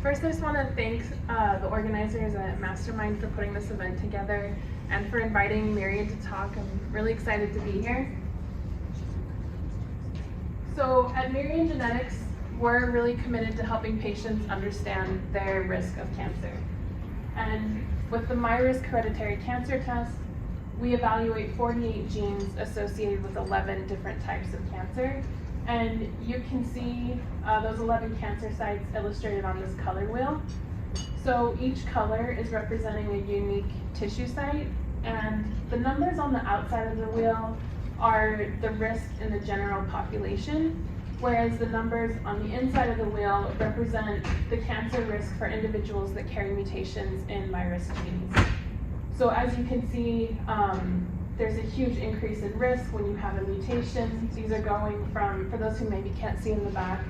First, I just want to thank the organizers at Mastermind for putting this event together and for inviting Myriad to talk. I'm really excited to be here. So at Myriad Genetics, we're really committed to helping patients understand their risk of cancer. And with the MyRisk hereditary cancer test, we evaluate 48 genes associated with 11 different types of cancer. And you can see those 11 cancer sites illustrated on this color wheel. So each color is representing a unique tissue site, and the numbers on the outside of the wheel are the risk in the general population, whereas the numbers on the inside of the wheel represent the cancer risk for individuals that carry mutations in MyRisk genes. So as you can see, there's a huge increase in risk when you have a mutation. These are going from, for those who maybe can't see in the back,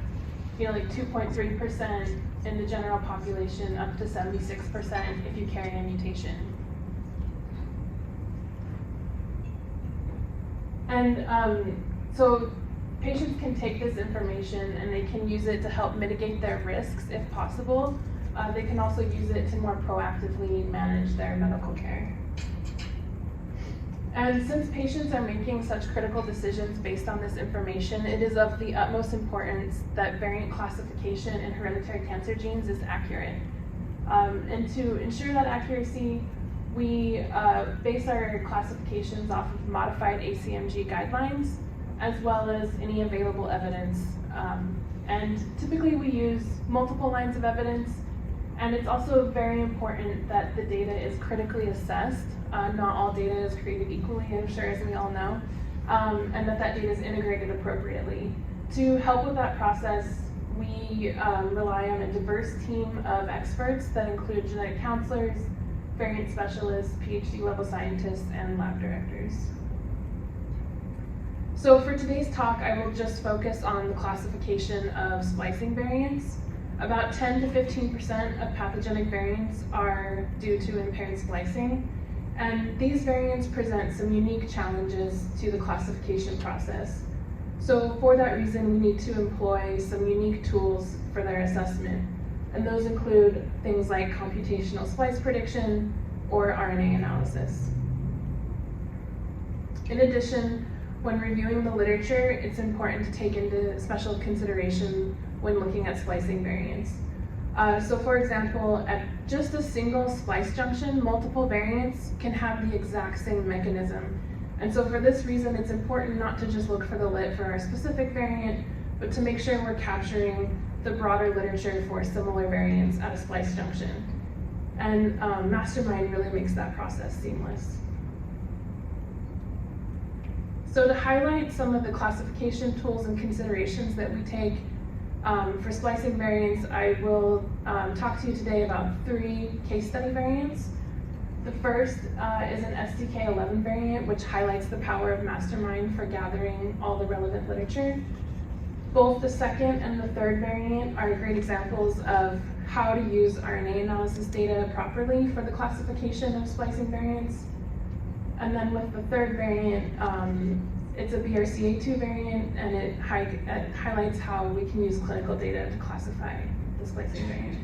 like 2.3% in the general population up to 76% if you carry a mutation. And so patients can take this information and they can use it to help mitigate their risks if possible. They can also use it to more proactively manage their medical care. And since patients are making such critical decisions based on this information, it is of the utmost importance that variant classification in hereditary cancer genes is accurate. And to ensure that accuracy, we base our classifications off of modified ACMG guidelines, as well as any available evidence. And typically we use multiple lines of evidence, and it's also very important that the data is critically assessed. Not all data is created equally, I'm sure, as we all know, and that data is integrated appropriately. To help with that process, we rely on a diverse team of experts that include genetic counselors, variant specialists, PhD level scientists, and lab directors. So for today's talk, I will just focus on the classification of splicing variants. About 10 to 15% of pathogenic variants are due to impaired splicing. And these variants present some unique challenges to the classification process. So for that reason, we need to employ some unique tools for their assessment. And those include things like computational splice prediction or RNA analysis. In addition, when reviewing the literature, it's important to take into special consideration when looking at splicing variants. So for example, at just a single splice junction, multiple variants can have the exact same mechanism. And so for this reason, it's important not to just look for the lit for our specific variant, but to make sure we're capturing the broader literature for similar variants at a splice junction. And Mastermind really makes that process seamless. So to highlight some of the classification tools and considerations that we take for splicing variants, I will talk to you today about 3 case study variants. The first is an STK11 variant, which highlights the power of Mastermind for gathering all the relevant literature. Both the second and the third variant are great examples of how to use RNA analysis data properly for the classification of splicing variants. And then with the third variant, it's a BRCA2 variant, and it highlights how we can use clinical data to classify the splicing variant.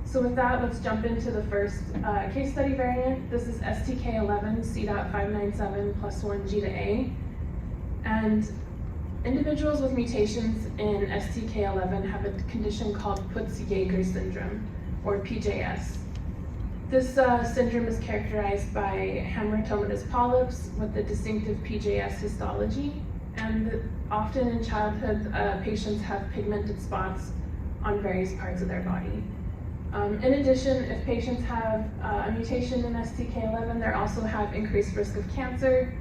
So with that, let's jump into the first case study variant. This is STK11 C.597 plus 1 G to A. And individuals with mutations in STK11 have a condition called Putz-Jaeger syndrome, or PJS. This syndrome is characterized by hamartomatous polyps with the distinctive PJS histology, and often in childhood, patients have pigmented spots on various parts of their body. In addition, if patients have a mutation in STK11, they also have increased risk of cancer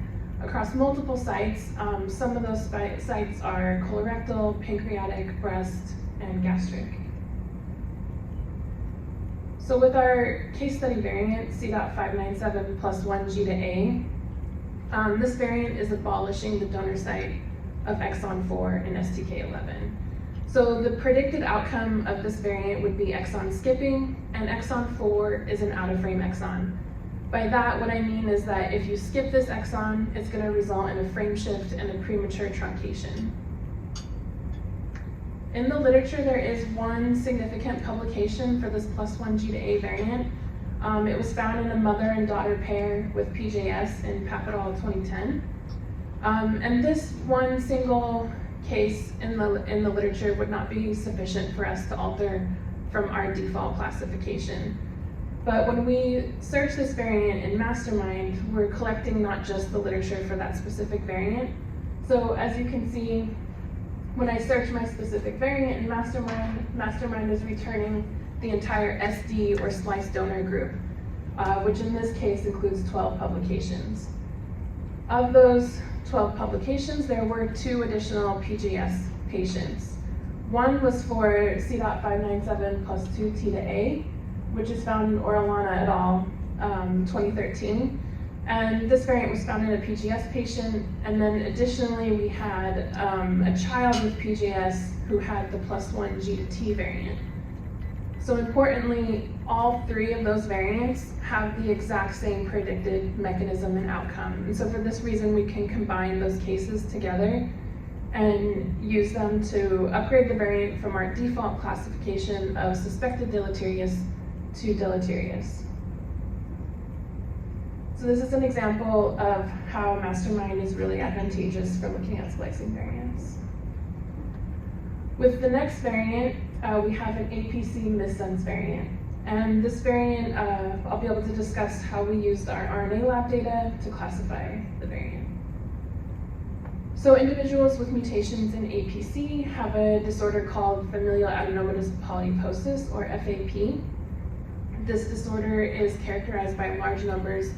across multiple sites. Some of those sites are colorectal, pancreatic, breast, and gastric. So with our case study variant, C.597 plus 1 G to A, this variant is abolishing the donor site of exon 4 in STK11. So the predicted outcome of this variant would be exon skipping, and exon 4 is an out-of-frame exon. By that, what I mean is that if you skip this exon, it's going to result in a frame shift and a premature truncation. In the literature, there is one significant publication for this +1 G to A variant. It was found in a mother and daughter pair with PJS in Papidal 2010. And this one single case in the literature would not be sufficient for us to alter from our default classification. But when we search this variant in Mastermind, we're collecting not just the literature for that specific variant. So as you can see, when I search my specific variant in Mastermind is returning the entire SD or splice donor group, which in this case includes 12 publications. Of those 12 publications, there were 2 additional PJS patients. One was for C.597 plus 2 T to A, which is found in Orellana et al. 2013. And this variant was found in a PJS patient, and then additionally we had a child with PJS who had the +1 G to T variant. So importantly, all 3 of those variants have the exact same predicted mechanism and outcome. And so for this reason, we can combine those cases together and use them to upgrade the variant from our default classification of suspected deleterious to deleterious. So this is an example of how Mastermind is really advantageous for looking at splicing variants. With the next variant, we have an APC missense variant. And this variant, I'll be able to discuss how we used our RNA lab data to classify the variant. So individuals with mutations in APC have a disorder called familial adenomatous polyposis, or FAP. This disorder is characterized by large numbers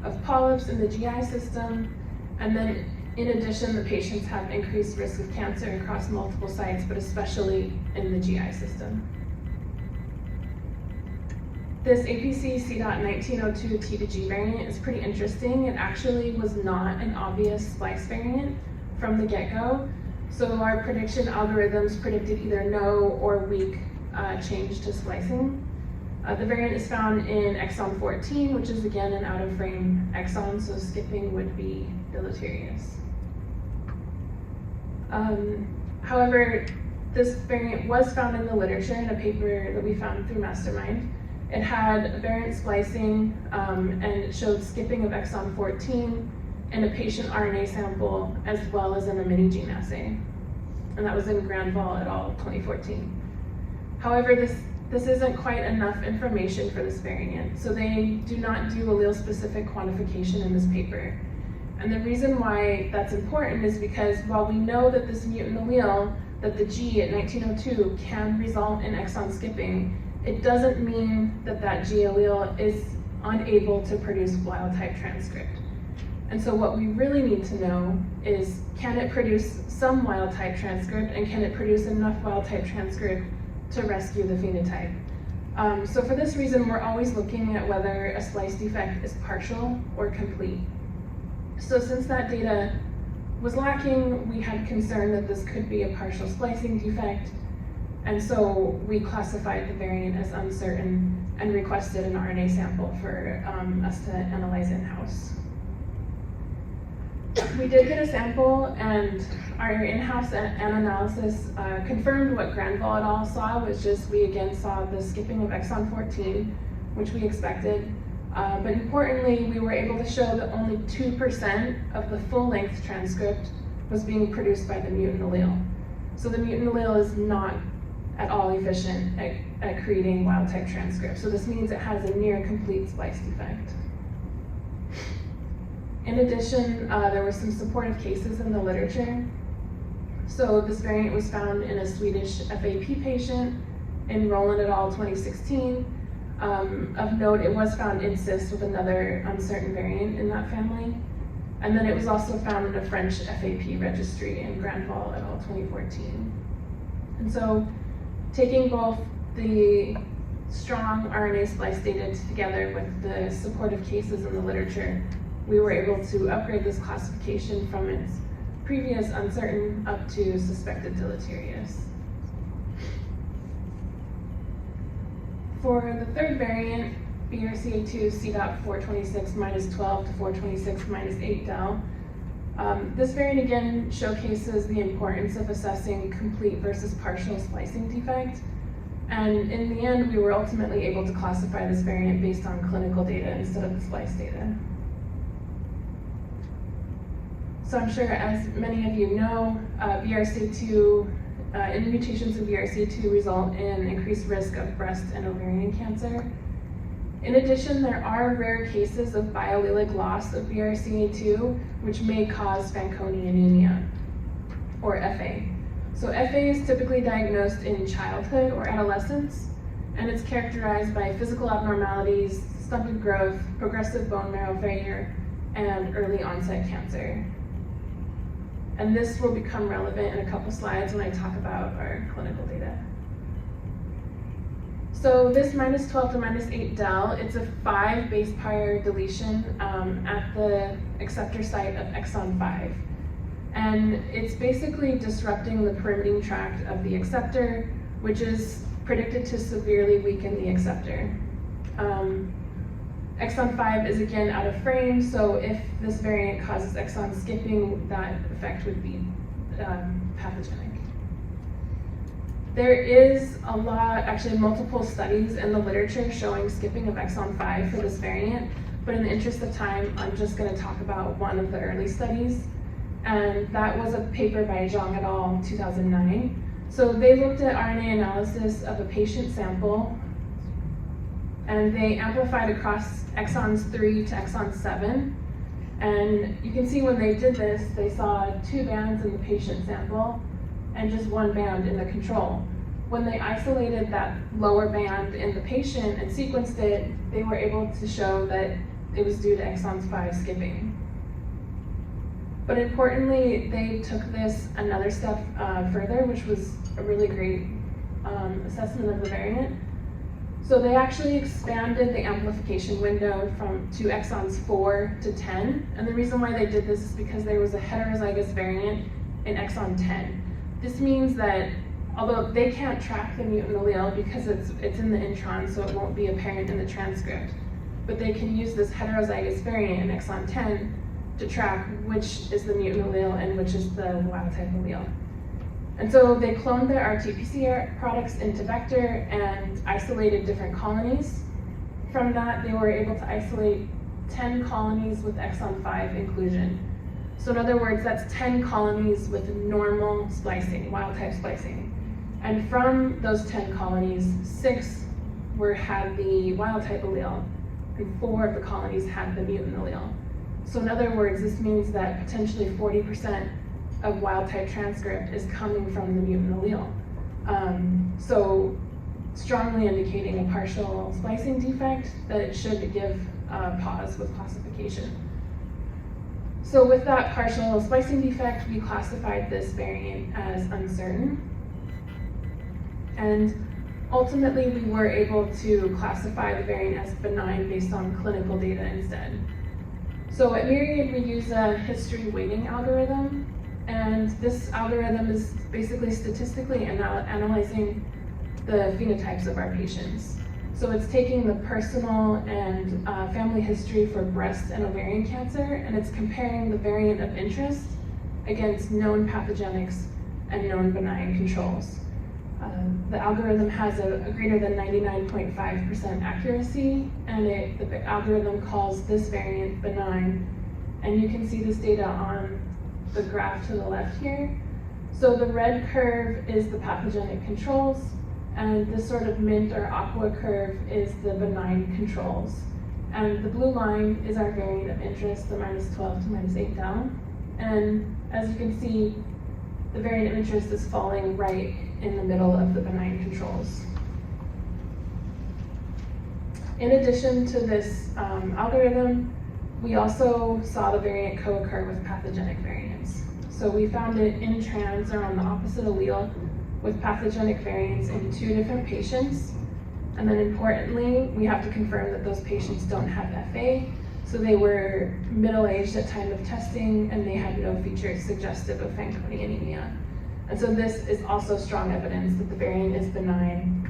of polyps in the GI system, and then in addition, the patients have increased risk of cancer across multiple sites, but especially in the GI system. This APC C.1902 T to G variant is pretty interesting. It actually was not an obvious splice variant from the get-go, so our prediction algorithms predicted either no or weak change to splicing. The variant is found in exon 14, which is again an out-of-frame exon, so skipping would be deleterious. However, this variant was found in the literature in a paper that we found through Mastermind. It had variant splicing and it showed skipping of exon 14 in a patient RNA sample as well as in a mini-gene assay. And that was in Granval et al. 2014. However, this isn't quite enough information for this variant, so they do not do allele-specific quantification in this paper. And the reason why that's important is because while we know that this mutant allele, that the G at 1902 can result in exon skipping, it doesn't mean that that G allele is unable to produce wild-type transcript. And so what we really need to know is, can it produce some wild-type transcript, and can it produce enough wild-type transcript to rescue the phenotype? So for this reason, we're always looking at whether a splice defect is partial or complete. So since that data was lacking, we had concern that this could be a partial splicing defect, and so we classified the variant as uncertain and requested an RNA sample for us to analyze in-house. We did get a sample, and our in-house analysis confirmed what Granval et al. Saw, which is we again saw the skipping of exon 14, which we expected. But importantly, we were able to show that only 2% of the full-length transcript was being produced by the mutant allele. So the mutant allele is not at all efficient at creating wild-type transcript. So this means it has a near-complete splice defect. In addition, there were some supportive cases in the literature. So this variant was found in a Swedish FAP patient in Roland et al. 2016. Of note, it was found in cyst with another uncertain variant in that family. And then it was also found in a French FAP registry in Granval et al. 2014. And so taking both the strong RNA splice data together with the supportive cases in the literature, we were able to upgrade this classification from its previous uncertain up to suspected deleterious. For the third variant, BRCA2 C.426 -12 to 426 -8 del, This variant again showcases the importance of assessing complete versus partial splicing defect. And in the end, we were ultimately able to classify this variant based on clinical data instead of the splice data. So I'm sure, as many of you know, mutations in BRCA2 result in increased risk of breast and ovarian cancer. In addition, there are rare cases of biallelic loss of BRCA2, which may cause Fanconi anemia, or FA. So FA is typically diagnosed in childhood or adolescence, and it's characterized by physical abnormalities, stunted growth, progressive bone marrow failure, and early onset cancer. And this will become relevant in a couple slides when I talk about our clinical data. So this -12 to -8 del, it's a 5 base pair deletion at the acceptor site of exon 5. And it's basically disrupting the pyrimidine tract of the acceptor, which is predicted to severely weaken the acceptor. Exon 5 is again out of frame, so if this variant causes exon skipping, that effect would be pathogenic. There is actually multiple studies in the literature showing skipping of exon 5 for this variant, but in the interest of time, I'm just going to talk about one of the early studies, and that was a paper by Zhang et al. 2009. So they looked at RNA analysis of a patient sample, and they amplified across exons 3 to exon 7. And you can see when they did this, they saw 2 bands in the patient sample and just 1 band in the control. When they isolated that lower band in the patient and sequenced it, they were able to show that it was due to exon 5 skipping. But importantly, they took this another step further, which was a really great assessment of the variant. So they actually expanded the amplification window to exons 4 to 10. And the reason why they did this is because there was a heterozygous variant in exon 10. This means that although they can't track the mutant allele because it's in the intron, so it won't be apparent in the transcript, but they can use this heterozygous variant in exon 10 to track which is the mutant allele and which is the wild type allele. And so they cloned their RT-PCR products into vector and isolated different colonies. From that, they were able to isolate 10 colonies with exon 5 inclusion. So in other words, that's 10 colonies with normal splicing, wild type splicing. And from those 10 colonies, 6 had the wild type allele, and 4 of the colonies had the mutant allele. So in other words, this means that potentially 40% of wild type transcript is coming from the mutant allele. So strongly indicating a partial splicing defect that it should give pause with classification. So with that partial splicing defect, we classified this variant as uncertain. And ultimately, we were able to classify the variant as benign based on clinical data instead. So at Myriad, we use a history weighting algorithm. And this algorithm is basically statistically analyzing the phenotypes of our patients. So it's taking the personal and family history for breast and ovarian cancer, and it's comparing the variant of interest against known pathogenics and known benign controls. The algorithm has a greater than 99.5% accuracy, and the algorithm calls this variant benign. And you can see this data on the graph to the left here. So the red curve is the pathogenic controls, and this sort of mint or aqua curve is the benign controls. And the blue line is our variant of interest, the -12 to -8 down. And as you can see, the variant of interest is falling right in the middle of the benign controls. In addition to this algorithm, we also saw the variant co-occur with pathogenic variants. So we found it in trans or on the opposite allele with pathogenic variants in 2 different patients. And then importantly, we have to confirm that those patients don't have FA. So they were middle-aged at time of testing, and they had no features suggestive of Fanconi anemia. And so this is also strong evidence that the variant is benign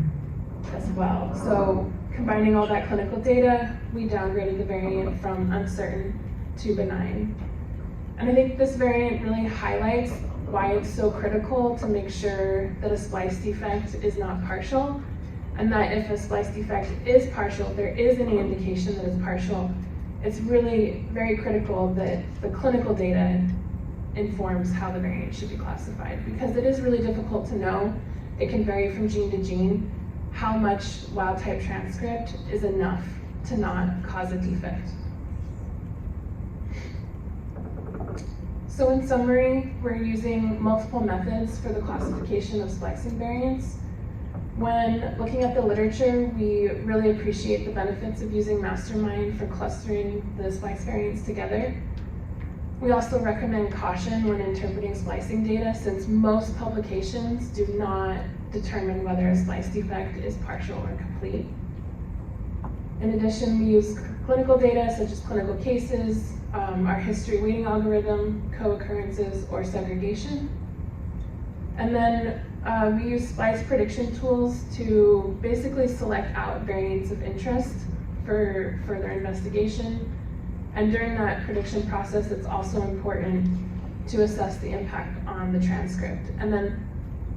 as well. So combining all that clinical data, we downgraded the variant from uncertain to benign. And I think this variant really highlights why it's so critical to make sure that a splice defect is not partial, and that if a splice defect is partial, if there is any indication that it's partial, it's really very critical that the clinical data informs how the variant should be classified, because it is really difficult to know. It can vary from gene to gene how much wild type transcript is enough to not cause a defect. So in summary, we're using multiple methods for the classification of splicing variants. When looking at the literature, we really appreciate the benefits of using Mastermind for clustering the splice variants together. We also recommend caution when interpreting splicing data, since most publications do not determine whether a splice defect is partial or complete. In addition, we use clinical data such as clinical cases, our history weighting algorithm, co-occurrences, or segregation. And then we use splice prediction tools to basically select out variants of interest for further investigation. And during that prediction process, it's also important to assess the impact on the transcript. And then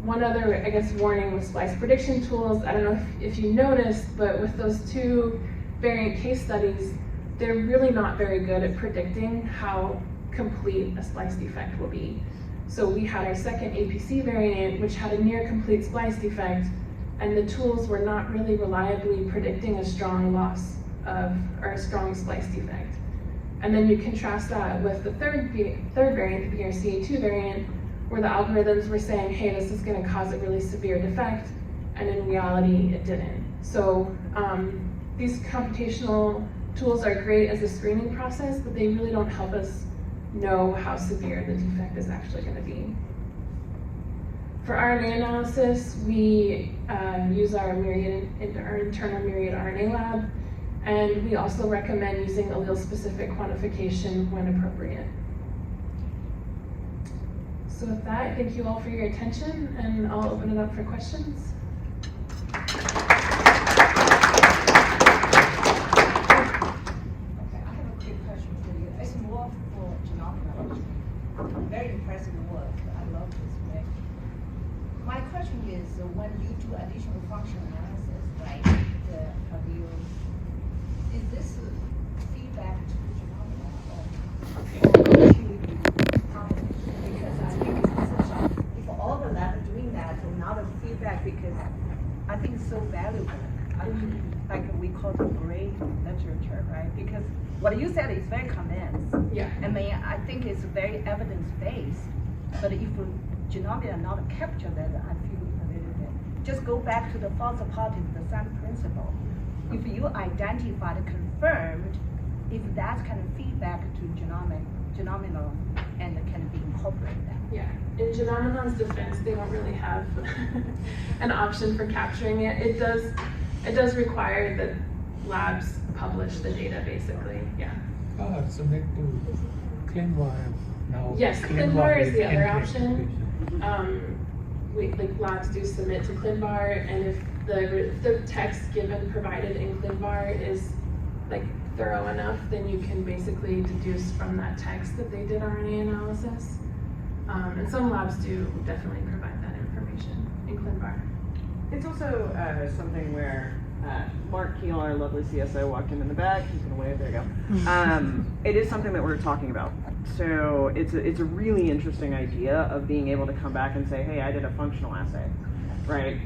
one other, I guess, warning with splice prediction tools, I don't know if you noticed, but with those two variant case studies, they're really not very good at predicting how complete a splice defect will be. So we had our second APC variant, which had a near complete splice defect, and the tools were not really reliably predicting a strong loss of, or a strong splice defect. And then you contrast that with the third variant, the BRCA2 variant, where the algorithms were saying, hey, this is gonna cause a really severe defect, and in reality, it didn't. So these computational tools are great as a screening process, but they really don't help us know how severe the defect is actually gonna be. For RNA analysis, we use our internal Myriad RNA lab, and we also recommend using allele-specific quantification when appropriate. So with that, thank you all for your attention, and I'll open it up for questions. Very impressive work. I love this work. My question is, when you do additional function analysis, right? Is this feedback to the Genomenon or to the public? Because I think it's if all the lab are doing that, not a feedback, because I think it's so valuable. I mean, like we call it great literature, right? Because what you said is very condensed. Yeah. I mean, I think it's very evidence-based, but if Genomenon not capture that, I feel a little bit. Just go back to the false positive, the same principle. If you identified, confirmed, if that's kind of feedback to Genomenon and can be incorporated. Yeah, in Genomenon's defense, they don't really have an option for capturing it. It does require that labs publish the data, basically. Yeah. Submit to ClinVar now. Yes, ClinVar is the other option. Labs do submit to ClinVar, and if the text given provided in ClinVar is thorough enough, then you can basically deduce from that text that they did RNA analysis. And some labs do definitely provide that information in ClinVar. It's also something where Mark Keel, our lovely CSO, walked in the back. He's gonna wave. There you go. It is something that we're talking about. So it's a really interesting idea of being able to come back and say, hey, I did a functional assay, right?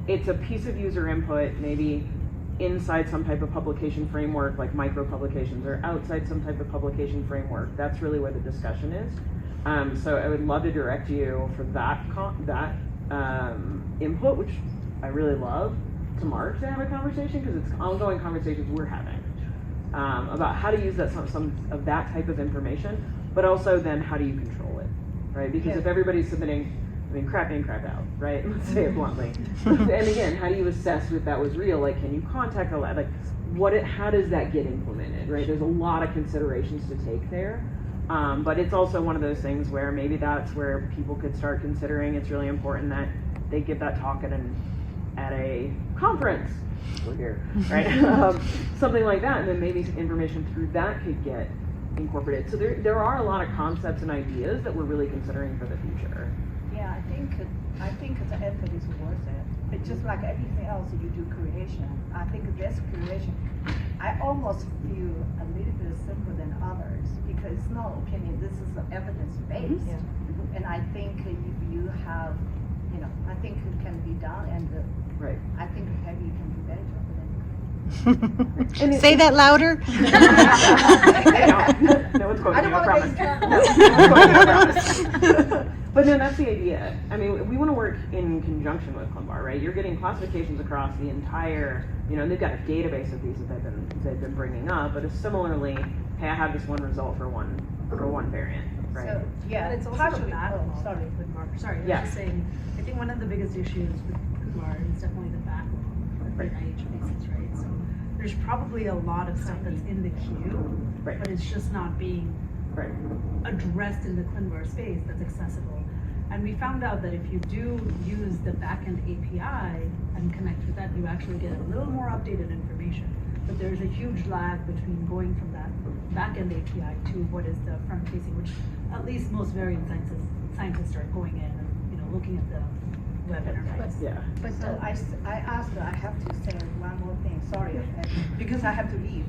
It's a piece of user input, maybe inside some type of publication framework, like micro publications, or outside some type of publication framework. That's really where the discussion is. So I would love to direct you for that input, which I really love, to Mark to have a conversation, because it's ongoing conversations we're having about how to use that some of that type of information, but also then how do you control it, right? Because if everybody's submitting, I mean, crap in, crap out, right? Let's say it bluntly. And again, how do you assess if that was real? Like, can you contact a lab? Like, how does that get implemented, right? There's a lot of considerations to take there. But it's also one of those things where maybe that's where people could start considering it's really important that they give that talk at a conference. We're here, right? Something like that, and then maybe information through that could get incorporate it. So there are a lot of concepts and ideas that we're really considering for the future. Yeah, I think the effort is worth it. It's just like everything else you do creation. I think this creation, I almost feel a little bit simpler than others because it's not opinion. This is evidence-based. Yeah. And I think if you have, I think it can be done, and Right. I think maybe you can do better job than Say that louder. No one's quoting I don't you, I want to promise. get in trouble. No one's quoting you, I promise. But no, that's the idea. I mean, we want to work in conjunction with ClinVar, right? You're getting classifications across the entire, and they've got a database of these that they've been bringing up, but it's similarly, hey, I have this one result for one variant, right? So, yeah, But it's also partially. the backlog. Oh, sorry. With Mark. Sorry, I was Yeah. just saying, I think one of the biggest issues with ClinVar is definitely the backlog for Right. NIH basis, right? So there's probably a lot of stuff that's in the queue, Right. but it's just not being Right. addressed in the ClinVar space that's accessible. And we found out that if you do use the backend API and connect with that, you actually get a little more updated information. But there's a huge lag between going from that backend API to what is the front facing, which at least most variant scientists are going in and looking at the web interface. Yeah. But I asked, I have to say one more thing, sorry, because I have to leave.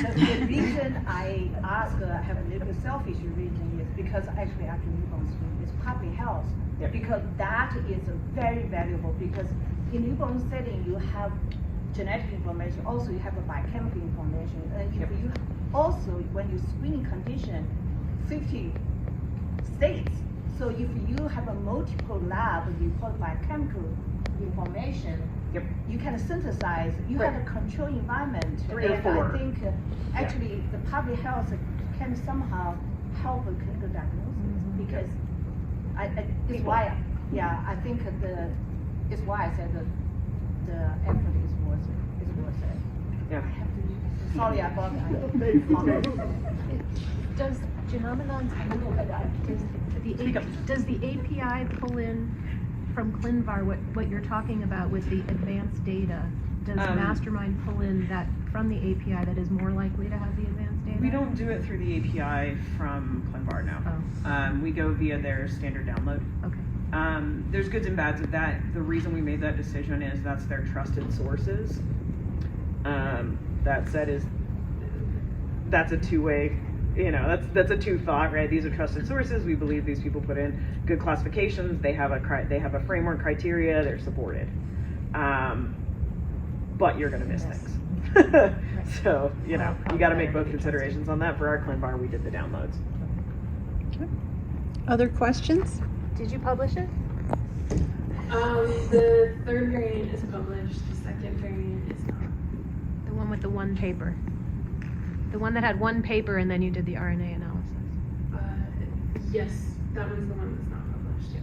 The reason I asked, I have a little bit selfish reason is because actually after newborn screening is public health. Yep. Because that is very valuable because in newborn setting you have genetic information, also you have a biochemical information. And if Yep. you also, when you screening condition, 50 states. So if you have a multiple lab report biochemical information, Yep. you can synthesize, you have a control environment. 3 or and 4. I think actually the public health can somehow help with clinical diagnosis because it's why, I think it's why I said the effort is worth it. It's worth it. Yeah. I have to leave. Sorry, I bought Does Genomenon, does the API pull in from ClinVar what you're talking about with the advanced data? Does Mastermind pull in that from the API that is more likely to have the advanced data? We don't do it through the API from ClinVar now. Oh, We go via their standard download. okay. There's goods and bads of that. The reason we made that decision is that's their trusted sources. That said, that's a two-way, that's a two-thought, right? These are trusted sources. We believe these people put in good classifications. They have a framework criteria. They're supported. But you're going to miss things. So, you got to make both considerations on that. For our ClinVar, we did the downloads. Other questions? Did you publish it? The third variant is published, the second variant is not. The one with the one paper? The one that had one paper and then you did the RNA analysis? Yes, that one's the one that's not published yet.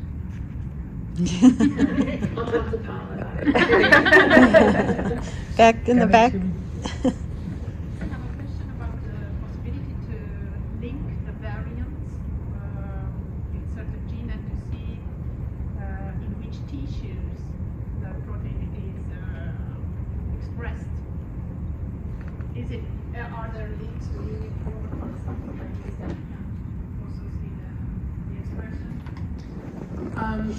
I'll talk to Paul about it. Back in the back. I have a question about the possibility to link the variants in certain gene and to see in which tissues the protein is expressed. Are there links to Unicode or something like this that we can also see the expression?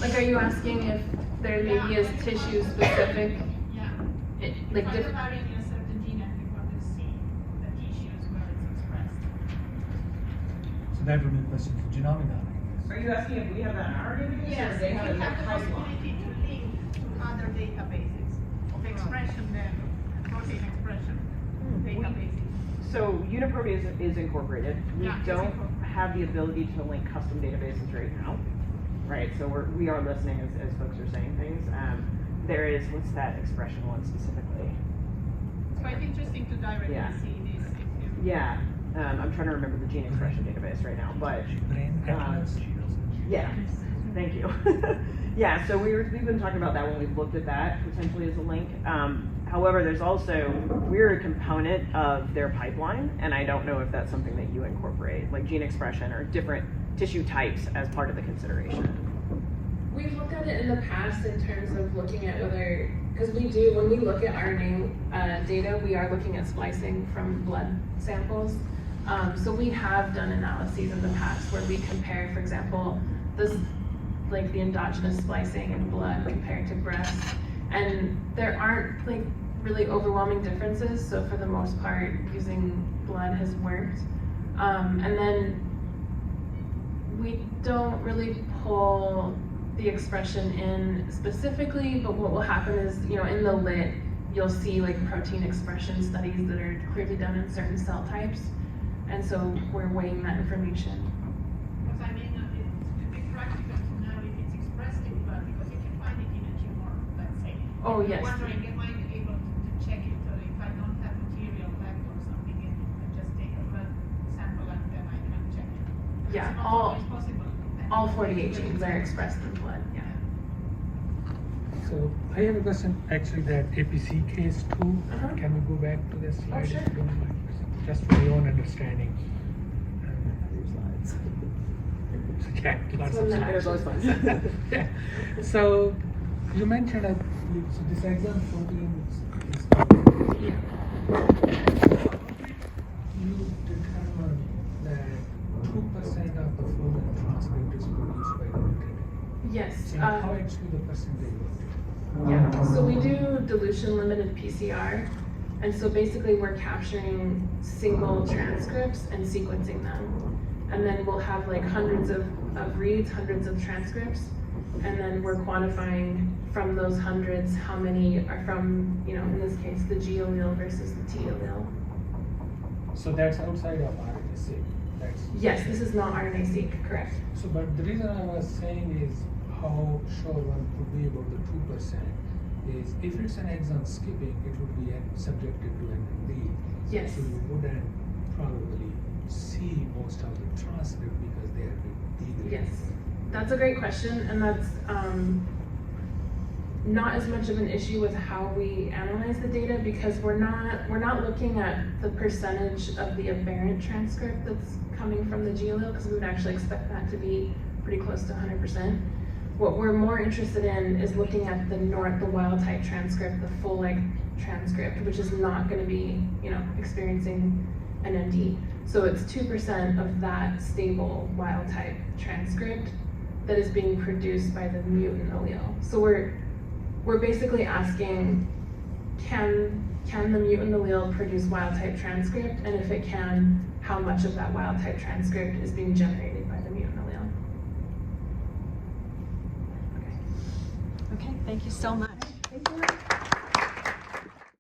Like, are you asking if there maybe is tissue specific? Yeah. Like If I have a different. variant in a certain gene and we want to see the tissues where it's expressed. So that would be a question for Genomenon, I guess. Are you asking if we have that in our database? Yes, or they we have it in have their the pipeline? possibility to link to other databases of expression then, protein expression databases. So Uniprot is incorporated. We Yeah, it's don't incorporated. have the ability to link custom databases right now. Right, so we are listening as folks are saying things. There is, what's that expression one specifically? It's quite interesting to directly Yeah. see this. If you- Yeah, I'm trying to remember the gene expression database right now, but Brain atlas. yeah, thank you. Yeah, so we've been talking about that when we've looked at that potentially as a link. However, we're a component of their pipeline, and I don't know if that's something that you incorporate, like gene expression or different tissue types as part of the consideration. We've looked at it in the past in terms of looking at whether, because when we look at RNA data, we are looking at splicing from blood samples. So we have done analyses in the past where we compare, for example, this, like the endogenous splicing in blood compared to breast, and there aren't like really overwhelming differences. So for the most part, using blood has worked. And then we don't really pull the expression in specifically, but what will happen is, you know, in the lit, you'll see like protein expression studies that are clearly done in certain cell types. And so we're weighing that information. Because I mean, it's to be practical to know if it's expressed in blood, because you can find it in a tumor, let's say. Oh, yes. I'm wondering, am I able to check it if I don't have material left or something, and I just take a blood sample and then I can check it? Yeah, It's not all- always possible. All 48 genes are expressed in blood, yeah. So I have a question, actually, that APC case too. Uh-huh. Can we go back to the slide? sure. if you don't mind? Just for your own understanding. So, yeah, lots So of now- There's always fun. Yeah. So you mentioned so this exon 14 is you determined that 2% of the fluid transcript is produced by the mutant. Yes. So how actually the percentage works? Yeah, so we do dilution limited PCR, and so basically we're capturing single transcripts and sequencing them. And then we'll have like hundreds of reads, hundreds of transcripts, and then we're quantifying from those hundreds how many are from, you know, in this case, the G allele versus the T allele. So that's outside of RNA-seq. That's Yes, this is not RNA-seq, correct. So, but the reason I was saying is how sure one could be about the 2% is if it's an exon skipping, it would be subjected to an read. Yes. So you wouldn't probably see most of the transcript because they have been degraded. Yes, that's a great question, and that's not as much of an issue with how we analyze the data, because we're not looking at the percentage of the aberrant transcript that's coming from the G allele, because we would actually expect that to be pretty close to 100%. What we're more interested in is looking at the wild type transcript, the full length transcript, which is not going to be, you know, experiencing an ND. So it's 2% of that stable wild type transcript that is being produced by the mutant allele. So we're basically asking, can the mutant allele produce wild type transcript? And if it can, how much of that wild type transcript is being generated by the mutant allele? Okay, thank you so much.